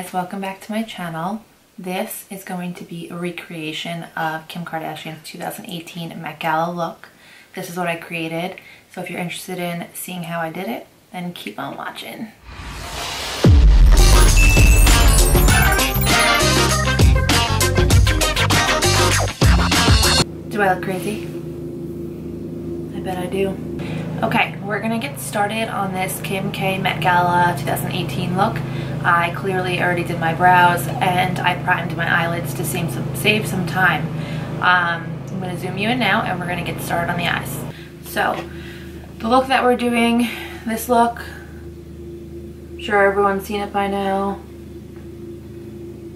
guys, welcome back to my channel. This is going to be a recreation of Kim Kardashian's 2018 Met Gala look. This is what I created, so if you're interested in seeing how I did it, then keep on watching. Do I look crazy? I bet I do. Okay, we're gonna get started on this Kim K Met Gala 2018 look. I clearly already did my brows and I primed my eyelids to save some time. I'm gonna zoom you in now and we're gonna get started on the eyes. So, the look that we're doing, this look, I'm sure everyone's seen it by now.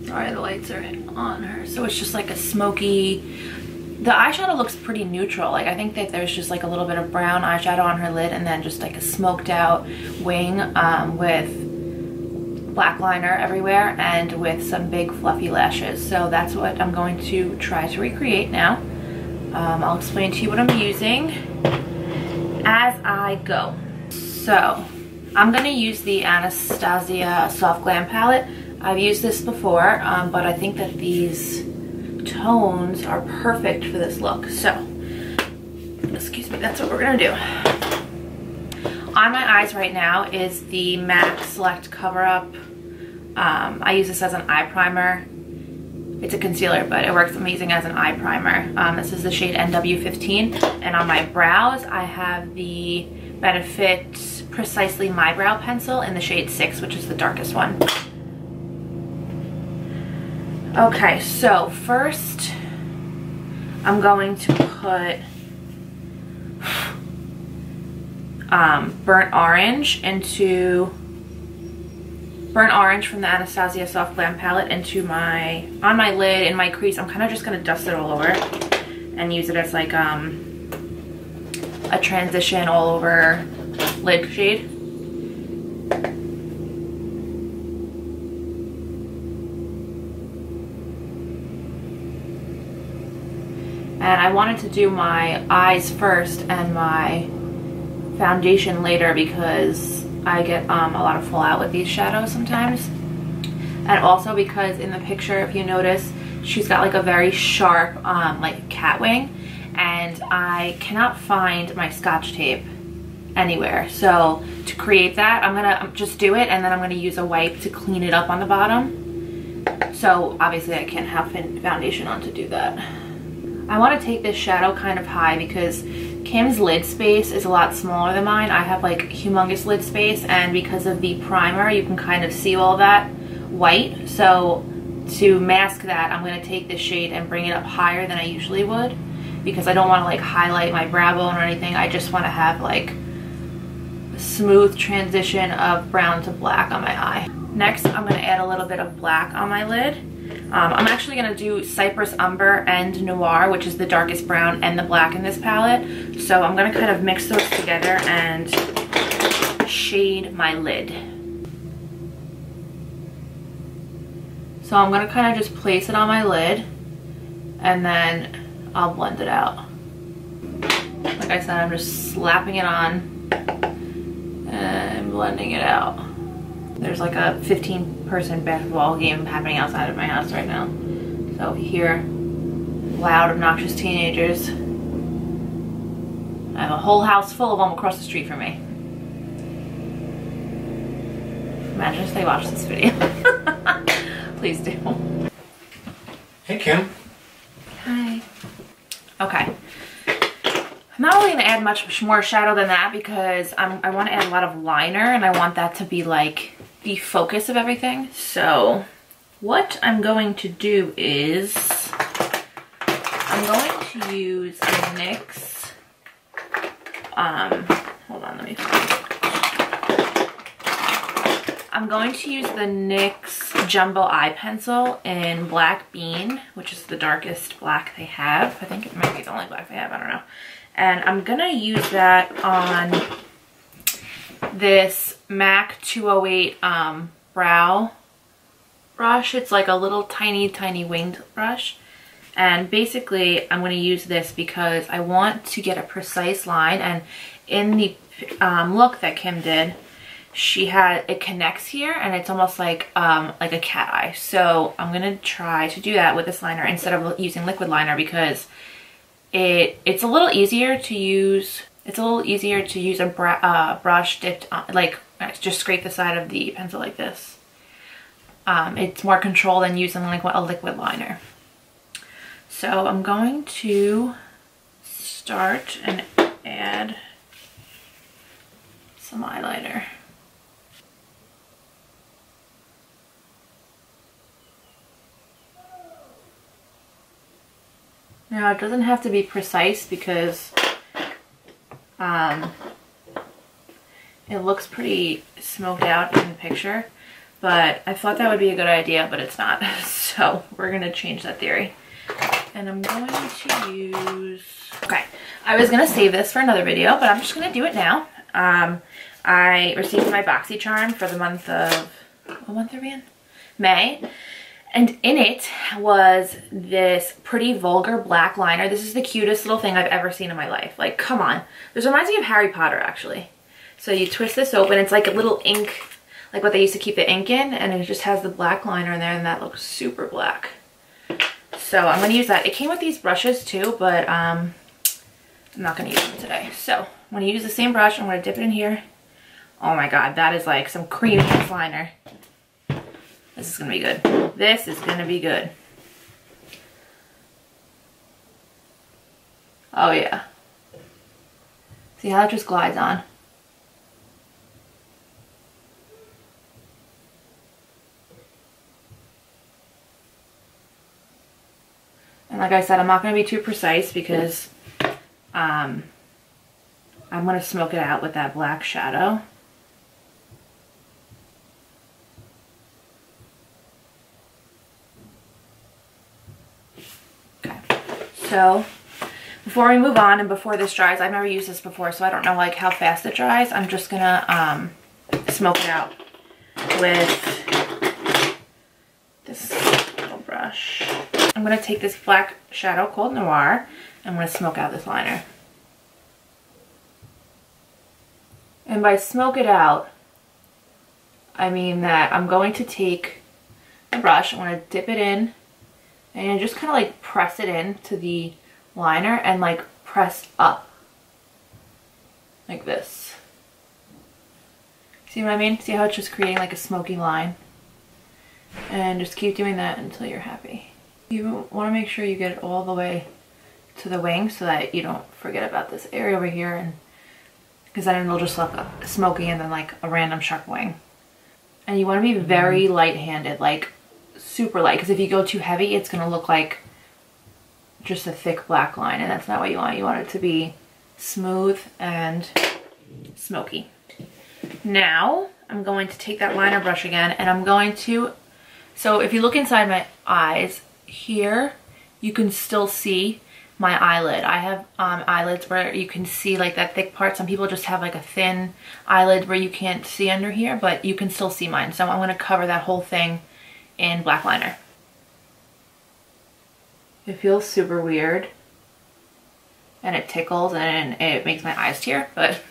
Sorry, the lights are on her. So it's just like a smoky, the eyeshadow looks pretty neutral. Like I think that there's just like a little bit of brown eyeshadow on her lid and then just like a smoked out wing with black liner everywhere and with some big fluffy lashes. So that's what I'm going to try to recreate now. I'll explain to you what I'm using as I go. So I'm going to use the Anastasia Soft Glam palette. I've used this before, but I think that these tones are perfect for this look. So, excuse me, that's what we're gonna do. On my eyes right now is the MAC Select Cover Up. I use this as an eye primer. It's a concealer, but it works amazing as an eye primer. This is the shade NW15, and on my brows I have the Benefit Precisely My Brow Pencil in the shade 6, which is the darkest one. Okay, so first I'm going to put burnt orange from the Anastasia Soft Glam palette into on my lid, in my crease. I'm kind of just going to dust it all over and use it as like a transition all over lid shade. And I wanted to do my eyes first and my foundation later because I get a lot of fallout with these shadows sometimes. And also because in the picture, if you notice, she's got like a very sharp like cat wing, and I cannot find my Scotch tape anywhere. So to create that, I'm gonna just do it and then I'm gonna use a wipe to clean it up on the bottom. So obviously I can't have foundation on to do that. I want to take this shadow kind of high because Kim's lid space is a lot smaller than mine. I have like humongous lid space, and because of the primer you can kind of see all that white. So to mask that, I'm going to take this shade and bring it up higher than I usually would because I don't want to like highlight my brow bone or anything. I just want to have like a smooth transition of brown to black on my eye. Next, I'm going to add a little bit of black on my lid. I'm actually going to do Cypress Umber and Noir, which is the darkest brown and the black in this palette. So I'm going to kind of mix those together and shade my lid. So I'm going to kind of just place it on my lid and then I'll blend it out. Like I said, I'm just slapping it on and blending it out. There's like a 15-person basketball game happening outside of my house right now. So if you hear loud, obnoxious teenagers, I have a whole house full of them across the street from me. Imagine if they watch this video. Please do. Hey, Kim. Hi. Okay. I'm not really going to add much more shadow than that because I want to add a lot of liner and I want that to be like the focus of everything. So what I'm going to do is I'm going to use the NYX, hold on, let me find. I'm going to use the NYX Jumbo Eye Pencil in Black Bean, which is the darkest black they have. I think it might be the only black they have, I don't know. And I'm gonna use that on this MAC 208 brow brush. It's like a little tiny winged brush. And basically I'm going to use this because I want to get a precise line. And in the look that Kim did, it connects here and it's almost like a cat eye. So I'm gonna try to do that with this liner instead of using liquid liner, because it's a little easier to use. It's a little easier to use a brush dipped on, like just scrape the side of the pencil like this. It's more control than using like a liquid liner. So I'm going to start and add some eyeliner. Now it doesn't have to be precise because it looks pretty smoked out in the picture, but I thought that would be a good idea, but it's not. So we're gonna change that theory. And I'm going to use, okay, I was gonna save this for another video, but I'm just gonna do it now. I received my BoxyCharm for the month of, what month are we in? May. And in it was this pretty vulgar black liner. This is the cutest little thing I've ever seen in my life. Like, come on. This reminds me of Harry Potter, actually. So you twist this open. It's like a little ink, like what they used to keep the ink in. And it just has the black liner in there, and that looks super black. So I'm going to use that. It came with these brushes too, but I'm not going to use them today. So I'm going to use the same brush. I'm going to dip it in here. Oh my god, that is like some creamy liner. This is going to be good. This is going to be good. Oh yeah. See how it just glides on? And like I said, I'm not going to be too precise because I'm going to smoke it out with that black shadow. So before we move on and before this dries, I've never used this before, so I don't know like how fast it dries. I'm just gonna smoke it out with this little brush. I'm gonna take this black shadow called Noir. I'm gonna smoke out this liner. And by smoke it out, I mean that I'm going to take the brush, I'm gonna dip it in, and just kind of like press it into the liner and like press up like this. See what I mean? See how it's just creating like a smoky line? And just keep doing that until you're happy. You want to make sure you get it all the way to the wing so that you don't forget about this area over here, and because then it'll just look smoky and then like a random sharp wing. And you want to be very light-handed, like super light, because if you go too heavy, it's going to look like just a thick black line, and that's not what you want. You want it to be smooth and smoky. Now I'm going to take that liner brush again, and I'm going to, so if you look inside my eyes here, you can still see my eyelid. I have eyelids where you can see like that thick part. Some people just have like a thin eyelid where you can't see under here, but you can still see mine. So I'm going to cover that whole thing in black liner. It feels super weird and it tickles and it makes my eyes tear, but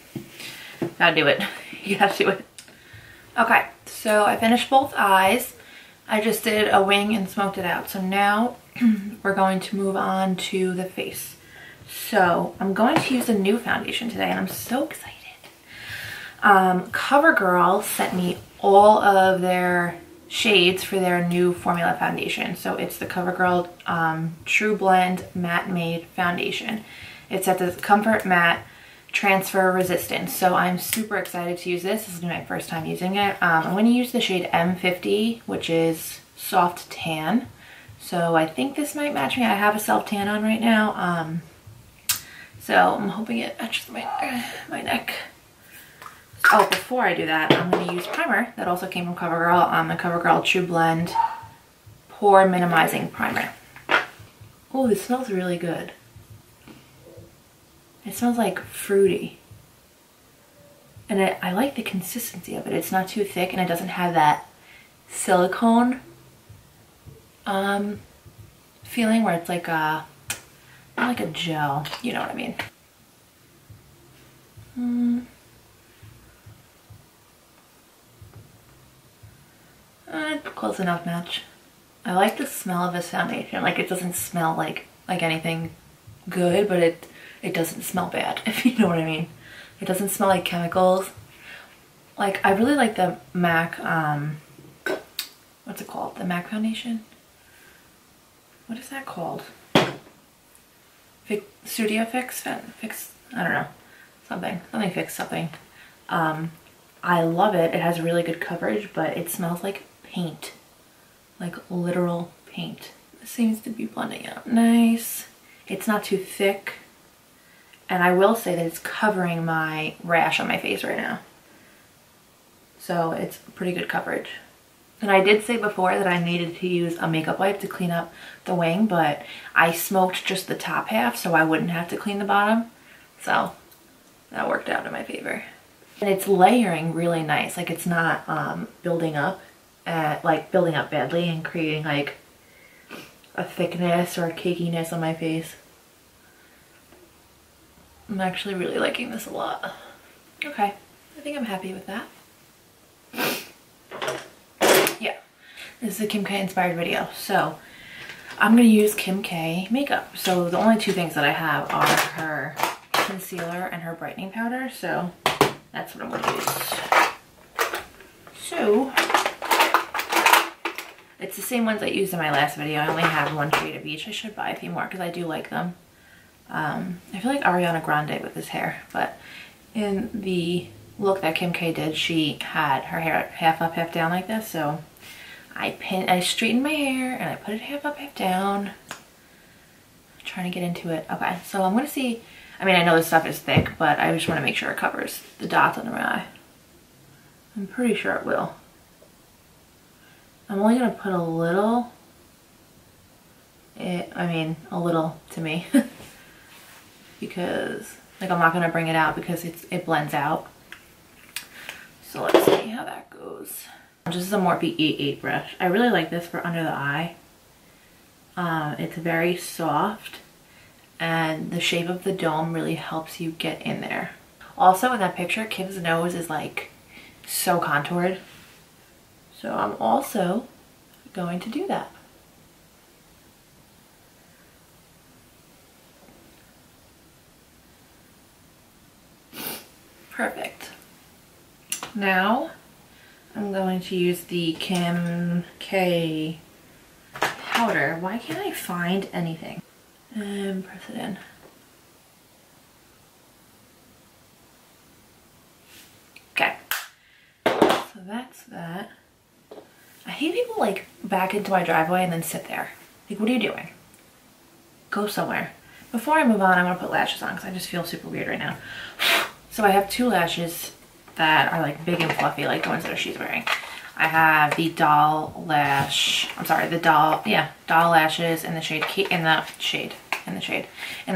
gotta do it. You gotta do it. Okay, so I finished both eyes. I just did a wing and smoked it out. So now we're going to move on to the face. So I'm going to use a new foundation today, and I'm so excited. CoverGirl sent me all of their shades for their new formula foundation. So it's the CoverGirl True Blend Matte Made Foundation. It's at the Comfort Matte Transfer Resistance. So I'm super excited to use this. This is my first time using it. I'm going to use the shade M50, which is Soft Tan. So I think this might match me. I have a self tan on right now. So I'm hoping it matches my neck. Oh, before I do that, I'm going to use primer that also came from CoverGirl, the CoverGirl True Blend Pore Minimizing Primer. Oh, this smells really good. It smells like fruity. And I like the consistency of it. It's not too thick and it doesn't have that silicone feeling where it's like a, not like a gel, you know what I mean. Close enough match. I like the smell of this foundation. Like, it doesn't smell like anything good, but it doesn't smell bad, if you know what I mean. It doesn't smell like chemicals. Like, I really like the MAC, what's it called? The MAC foundation? What is that called? Studio Fix? Fix? I don't know. Something Fix something. I love it. It has really good coverage, but it smells like paint. Like literal paint. It seems to be blending out nice. It's not too thick. And I will say that it's covering my rash on my face right now. So it's pretty good coverage. And I did say before that I needed to use a makeup wipe to clean up the wing, but I smoked just the top half so I wouldn't have to clean the bottom. So that worked out in my favor. And it's layering really nice. Like, it's not building up badly and creating like a thickness or a cakiness on my face. I'm actually really liking this a lot. Okay, I think I'm happy with that. Yeah, this is a Kim K inspired video. So I'm gonna use Kim K makeup. So the only two things that I have are her concealer and her brightening powder. So that's what I'm gonna use. So it's the same ones I used in my last video. I only have one shade of each. I should buy a few more because I do like them. I feel like Ariana Grande with this hair, but in the look that Kim K did, she had her hair half up, half down like this. So I straightened my hair and I put it half up, half down. I'm trying to get into it. Okay, so I'm gonna see. I mean, I know this stuff is thick, but I just want to make sure it covers the dots under my eye. I'm pretty sure it will. I'm only gonna put a little. A little to me. Because like I'm not gonna bring it out because it blends out. So let's see how that goes. This is a Morphe E8 brush. I really like this for under the eye. It's very soft and the shape of the dome really helps you get in there. Also in that picture, Kim's nose is like so contoured. So I'm also going to do that. Perfect. Now I'm going to use the Kim K powder. Why can't I find anything? And press it in. Okay. So that's that. I hate people like back into my driveway and then sit there. Like, what are you doing? Go somewhere. Before I move on, I'm gonna put lashes on because I just feel super weird right now. So I have two lashes that are like big and fluffy, like the ones that she's wearing. I have the doll lashes in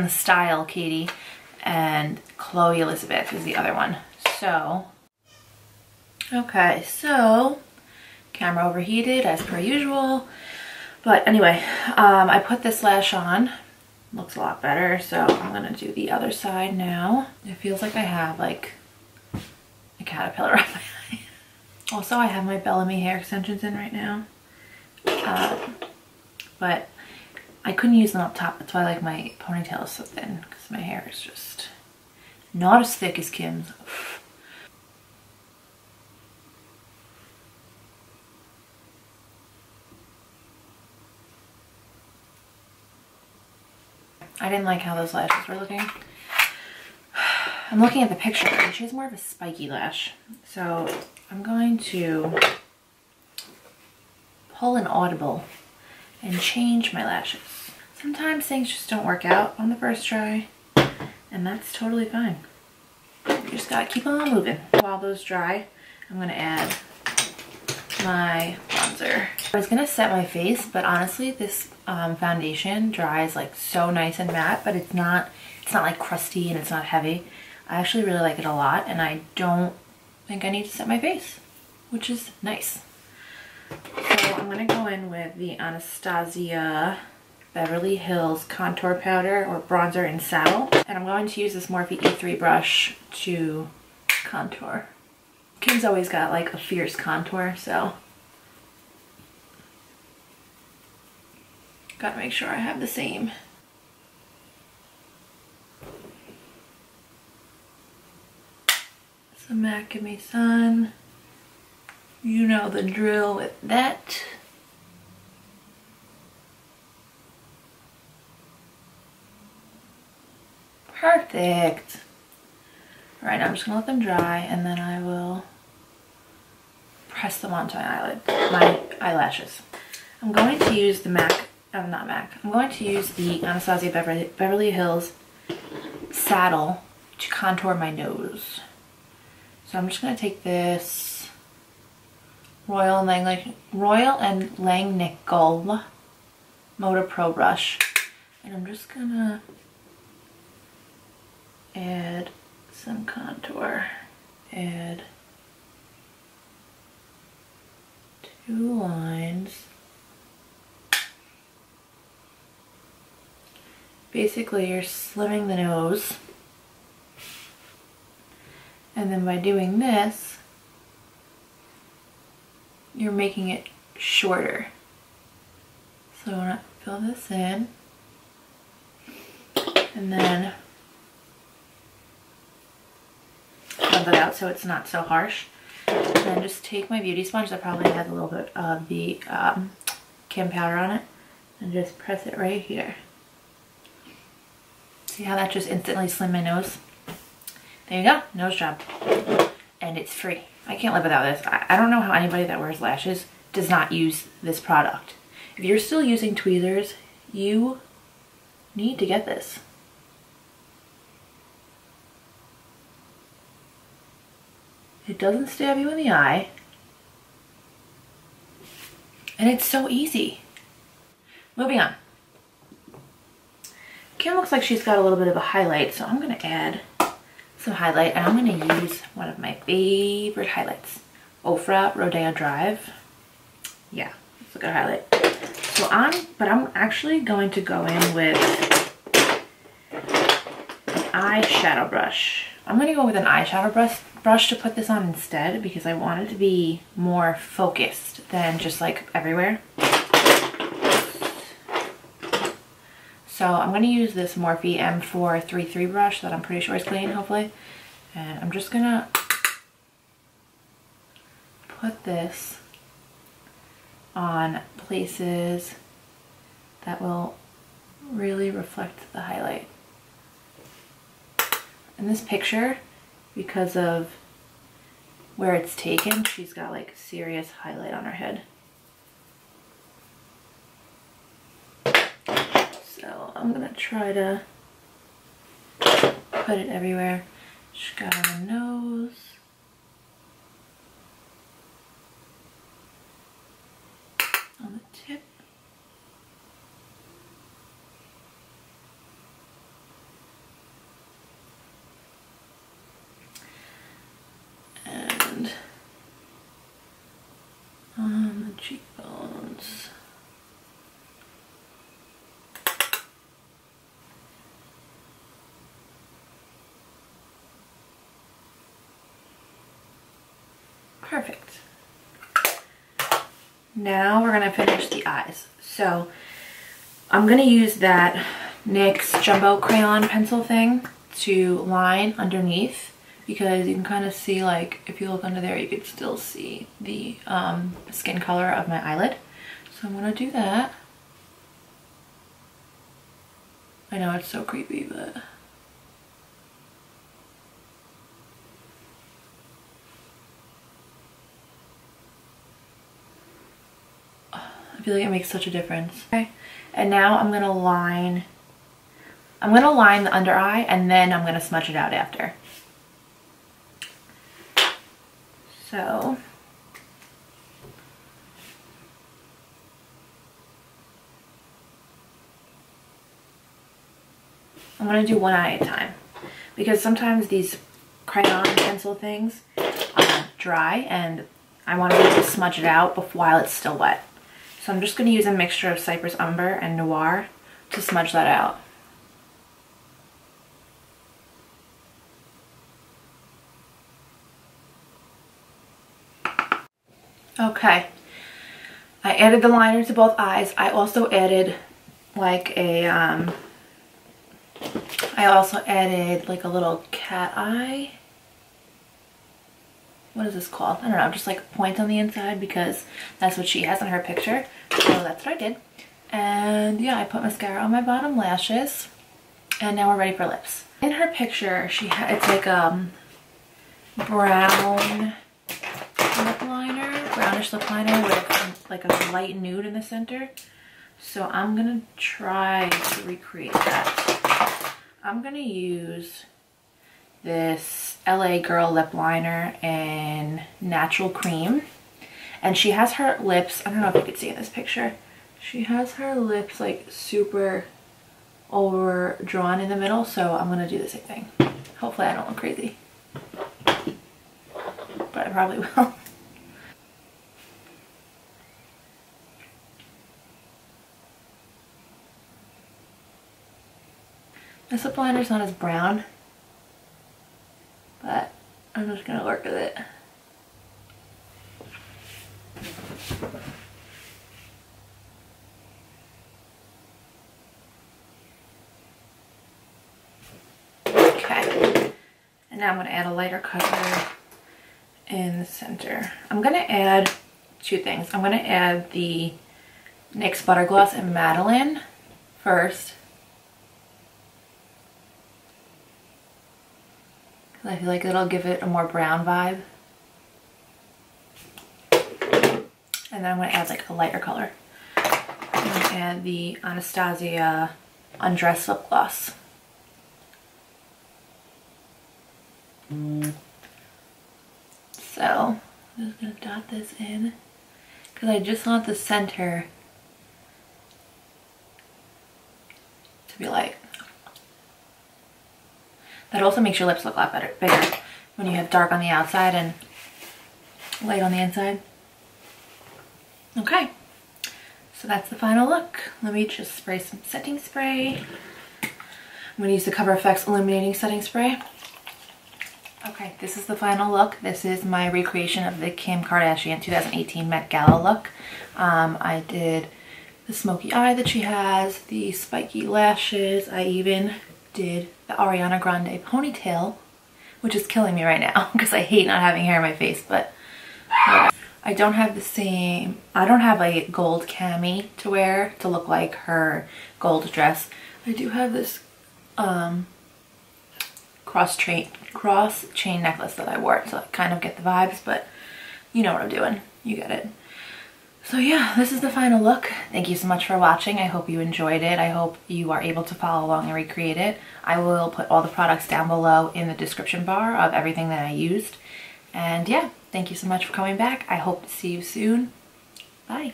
the style Katie, and Chloe Elizabeth is the other one. So, okay, so camera overheated as per usual. But anyway, I put this lash on. Looks a lot better, so I'm gonna do the other side now. It feels like I have like a caterpillar on my eye. Also, I have my Bellamy hair extensions in right now, but I couldn't use them up top. That's why like my ponytail is so thin, because my hair is just not as thick as Kim's. I didn't like how those lashes were looking. I'm looking at the picture and she has more of a spiky lash. So I'm going to pull an audible and change my lashes. Sometimes things just don't work out on the first try, and that's totally fine. You just gotta keep on moving. While those dry, I'm gonna add my bronzer. I was gonna set my face, but honestly this foundation dries like so nice and matte, but it's not like crusty and it's not heavy. I actually really like it a lot, and I don't think I need to set my face, which is nice. So I'm gonna go in with the Anastasia Beverly Hills contour powder or bronzer in saddle, and I'm going to use this Morphe E3 brush to contour. Kim's always got like a fierce contour, so Gotta make sure I have the same. Some MAC Give Me Sun. You know the drill with that. Perfect. All right, now I'm just gonna let them dry and then I will press them onto my eyelashes. I'm going to use the I'm going to use the Anastasia Beverly Hills Saddle to contour my nose. So I'm just gonna take this Royal and Langnickel Motor Pro brush, and I'm just gonna add some contour. Add 2 lines. Basically, you're slimming the nose. And then by doing this, you're making it shorter. So I want to fill this in. And then blend it out so it's not so harsh. And then just take my beauty sponge that probably has a little bit of the Kim powder on it and just press it right here. See how that just instantly slimmed my nose? There you go, nose job. And it's free. I can't live without this. I don't know how anybody that wears lashes does not use this product. If you're still using tweezers, you need to get this. It doesn't stab you in the eye. And it's so easy. Moving on. Kim looks like she's got a little bit of a highlight, so I'm gonna add some highlight, and I'm gonna use one of my favorite highlights, Ofra Rodeo Drive. Yeah, it's a good highlight. So I'm actually going to go in with an eyeshadow brush. I'm gonna go with an eyeshadow brush to put this on instead because I want it to be more focused than just like everywhere. So I'm going to use this Morphe M433 brush that I'm pretty sure is clean, hopefully. And I'm just going to put this on places that will really reflect the highlight. In this picture, because of where it's taken, she's got like serious highlight on her head. So I'm gonna try to put it everywhere. She's got on the nose. On the tip. And on the cheekbones. Perfect. Now we're gonna finish the eyes. So I'm gonna use that NYX Jumbo Crayon pencil thing to line underneath because you can kind of see, like, if you look under there, you could still see the skin color of my eyelid. So I'm gonna do that. I know it's so creepy, but I feel like it makes such a difference. Okay, and now I'm gonna line the under eye, and then I'm gonna smudge it out after. So I'm gonna do one eye at a time because sometimes these crayon pencil things dry, and I want to be able to smudge it out while it's still wet. So I'm just going to use a mixture of Cypress Umber and Noir to smudge that out. Okay, I added the liner to both eyes. I also added like a, I also added like a little cat eye. What is this called? I don't know, just like a point on the inside because that's what she has in her picture. So that's what I did. And yeah, I put mascara on my bottom lashes. And now we're ready for lips. In her picture, it's like brown lip liner, brownish lip liner with like a light nude in the center. So I'm gonna try to recreate that. I'm gonna use this LA Girl lip liner in Natural Cream. And she has her lips, I don't know if you could see in this picture, she has her lips like super overdrawn in the middle, so I'm gonna do the same thing. Hopefully I don't look crazy, but I probably will. This lip liner's not as brown, but I'm just gonna work with it. Okay, and now I'm gonna add a lighter color in the center. I'm gonna add two things. I'm gonna add the NYX Butter Gloss in Madeline first. I feel like it'll give it a more brown vibe. And then I'm going to add like a lighter color. I'm going to add the Anastasia Undressed Lip Gloss. So I'm just going to dot this in because I just want the center to be light. That also makes your lips look a lot bigger when you have dark on the outside and light on the inside. Okay, so that's the final look. Let me just spray some setting spray. I'm going to use the Cover FX Illuminating Setting Spray. Okay, this is the final look. This is my recreation of the Kim Kardashian 2018 Met Gala look. I did the smoky eye that she has, the spiky lashes. I even did the Ariana Grande ponytail, which is killing me right now because I hate not having hair in my face, but I don't have the same, I don't have a gold cami to wear to look like her gold dress. I do have this cross chain necklace that I wore to like kind of get the vibes, but you know what I'm doing, you get it. So yeah, this is the final look. Thank you so much for watching. I hope you enjoyed it. I hope you are able to follow along and recreate it. I will put all the products down below in the description bar of everything that I used. And yeah, thank you so much for coming back. I hope to see you soon. Bye.